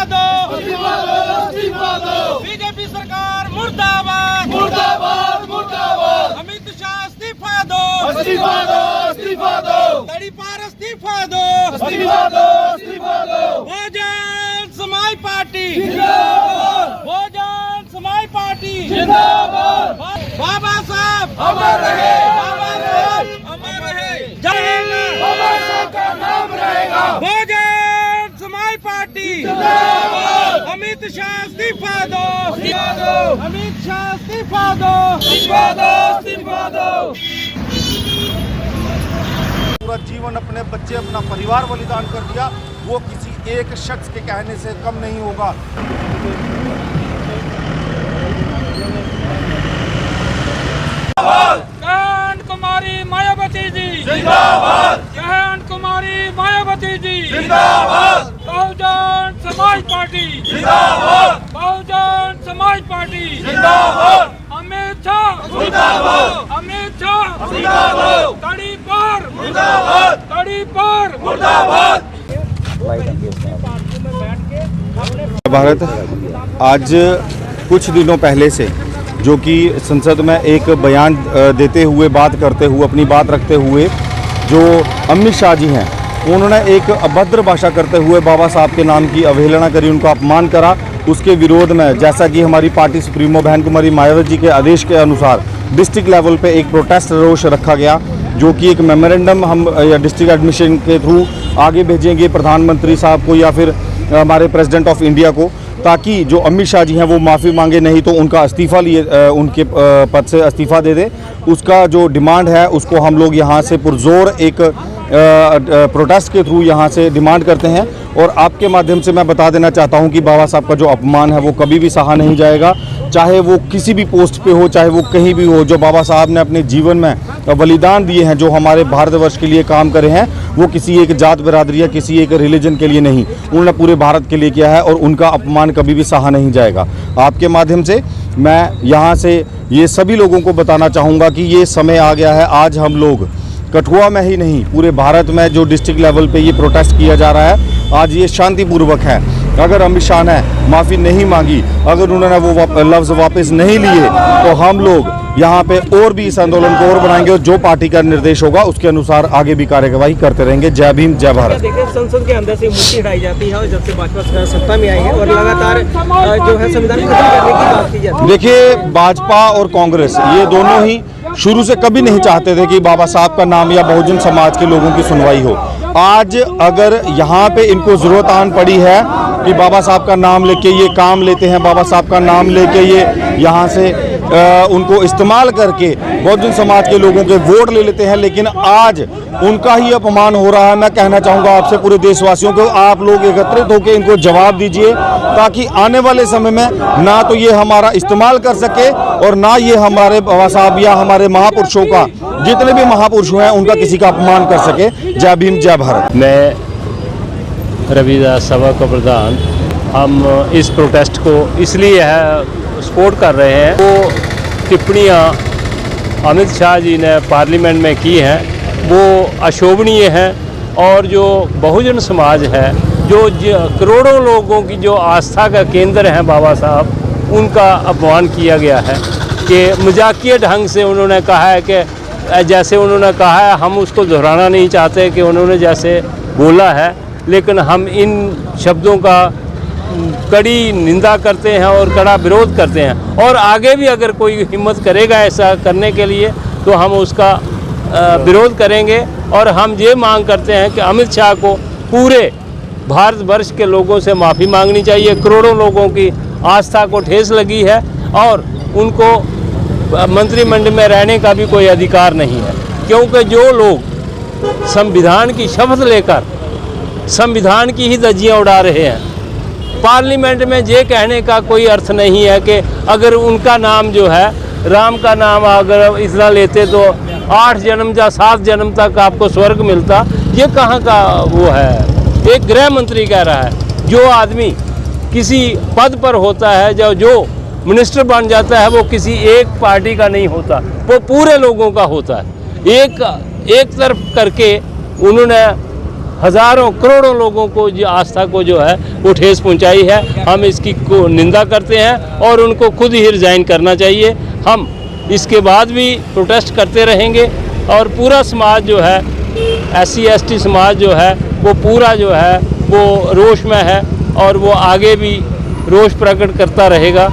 दो, बीजेपी सरकार मुर्दाबाद, अमित शाह इस्तीफा दो, तड़ीपार इस्तीफा दो, बहुजन समाज पार्टी, बहुजन समाज पार्टी बाबा साहब अमर रहे, बाबा साहब का नाम रहेगा। बहुजन समाज पार्टी अमित शाह इस्तीफा दो, अमित शाह इस्तीफा दो। पूरा जीवन अपने बच्चे अपना परिवार बलिदान कर दिया, वो किसी एक शख्स के कहने से कम नहीं होगा। जयंत कुमारी मायावती जी जिंदाबाद, जयंत कुमारी मायावती जी जिंदाबाद, बहुजन समाज पार्टी जिंदाबाद, बहुजन समाज पार्टी जिंदाबाद, अमित शाह जिंदाबाद, अमित शाह जिंदाबाद, तड़ीपार जिंदाबाद, तड़ीपार जिंदाबाद। भारत आज कुछ दिनों पहले से जो कि संसद में एक बयान देते हुए, बात करते हुए, अपनी बात रखते हुए जो अमित शाह जी हैं, उन्होंने एक अभद्र भाषा करते हुए बाबा साहब के नाम की अवहेलना करी, उनका अपमान करा। उसके विरोध में जैसा कि हमारी पार्टी सुप्रीमो बहन कुमारी मायावती जी के आदेश के अनुसार डिस्ट्रिक्ट लेवल पे एक प्रोटेस्ट रोष रखा गया, जो कि एक मेमोरेंडम हम डिस्ट्रिक्ट एडमिनिस्ट्रेशन के थ्रू आगे भेजेंगे प्रधानमंत्री साहब को या फिर हमारे प्रेसिडेंट ऑफ इंडिया को, ताकि जो अमित शाह जी हैं वो माफ़ी मांगे, नहीं तो उनका इस्तीफ़ा उनके पद से इस्तीफ़ा दे दे। उसका जो डिमांड है उसको हम लोग यहाँ से पुरजोर एक प्रोटेस्ट के थ्रू यहाँ से डिमांड करते हैं। और आपके माध्यम से मैं बता देना चाहता हूँ कि बाबा साहब का जो अपमान है वो कभी भी सहा नहीं जाएगा, चाहे वो किसी भी पोस्ट पे हो, चाहे वो कहीं भी हो। जो बाबा साहब ने अपने जीवन में बलिदान दिए हैं, जो हमारे भारतवर्ष के लिए काम करे हैं, वो किसी एक जात बिरादरी या किसी एक रिलीजन के लिए नहीं, उन्होंने पूरे भारत के लिए किया है और उनका अपमान कभी भी सहा नहीं जाएगा। आपके माध्यम से मैं यहाँ से ये सभी लोगों को बताना चाहूँगा कि ये समय आ गया है, आज हम लोग कठुआ में ही नहीं पूरे भारत में जो डिस्ट्रिक्ट लेवल पे ये प्रोटेस्ट किया जा रहा है, आज ये शांतिपूर्वक है। अगर अमित शाह ने माफ़ी नहीं मांगी, अगर उन्होंने वो लफ्ज़ वापस नहीं लिए, तो हम लोग यहाँ पे और भी इस आंदोलन को और बनाएंगे और जो पार्टी का निर्देश होगा उसके अनुसार आगे भी कार्यवाही करते रहेंगे। जय भीम, जय भारत। देखिए, संसद के अंदर से मूर्ति हटाई जाती है और जब से भाजपा सत्ता में आई है और लगातार जो है संविधान खत्म करने की बात की जाती है। देखिए, भाजपा और कांग्रेस ये दोनों ही शुरू से कभी नहीं चाहते थे कि बाबा साहब का नाम या बहुजन समाज के लोगों की सुनवाई हो। आज अगर यहाँ पे इनको ज़रूरत आन पड़ी है कि बाबा साहब का नाम लेके ये काम लेते हैं, बाबा साहब का नाम लेके ये यहाँ से उनको इस्तेमाल करके बहुजन समाज के लोगों के वोट ले लेते हैं, लेकिन आज उनका ही अपमान हो रहा है। मैं कहना चाहूँगा आपसे पूरे देशवासियों को, आप लोग एकत्रित होकर इनको जवाब दीजिए, ताकि आने वाले समय में ना तो ये हमारा इस्तेमाल कर सके और ना ये हमारे बाबा साहब या हमारे महापुरुषों का, जितने भी महापुरुष हैं, उनका किसी का अपमान कर सके। जय भीम, जय भारत। मैं रविदास सभा का प्रधान, हम इस प्रोटेस्ट को इसलिए सपोर्ट कर रहे हैं, वो टिप्पणियाँ अमित शाह जी ने पार्लियामेंट में की हैं वो अशोभनीय हैं, और जो बहुजन समाज है, जो करोड़ों लोगों की जो आस्था का केंद्र है बाबा साहब, उनका अपमान किया गया है कि मजाकिया ढंग से उन्होंने कहा है कि जैसे उन्होंने कहा है, हम उसको दोहराना नहीं चाहते कि उन्होंने जैसे बोला है, लेकिन हम इन शब्दों का कड़ी निंदा करते हैं और कड़ा विरोध करते हैं। और आगे भी अगर कोई हिम्मत करेगा ऐसा करने के लिए तो हम उसका विरोध करेंगे। और हम ये मांग करते हैं कि अमित शाह को पूरे भारतवर्ष के लोगों से माफ़ी मांगनी चाहिए। करोड़ों लोगों की आस्था को ठेस लगी है और उनको मंत्रिमंडल में रहने का भी कोई अधिकार नहीं है, क्योंकि जो लोग संविधान की शपथ लेकर संविधान की ही धज्जियां उड़ा रहे हैं, पार्लियामेंट में ये कहने का कोई अर्थ नहीं है कि अगर उनका नाम जो है, राम का नाम अगर इतना लेते तो 8 जन्म या 7 जन्म तक आपको स्वर्ग मिलता। ये कहाँ का वो है? एक गृह मंत्री कह रहा है, जो आदमी किसी पद पर होता है, जो मिनिस्टर बन जाता है, वो किसी एक पार्टी का नहीं होता, वो पूरे लोगों का होता है। एक तरफ करके उन्होंने हज़ारों करोड़ों लोगों को जो आस्था को जो है वो ठेस पहुंचाई है। हम इसकी को निंदा करते हैं और उनको खुद ही रिज़ाइन करना चाहिए। हम इसके बाद भी प्रोटेस्ट करते रहेंगे और पूरा समाज जो है SC ST समाज जो है वो पूरा जो है वो रोष में है और वो आगे भी रोष प्रकट करता रहेगा।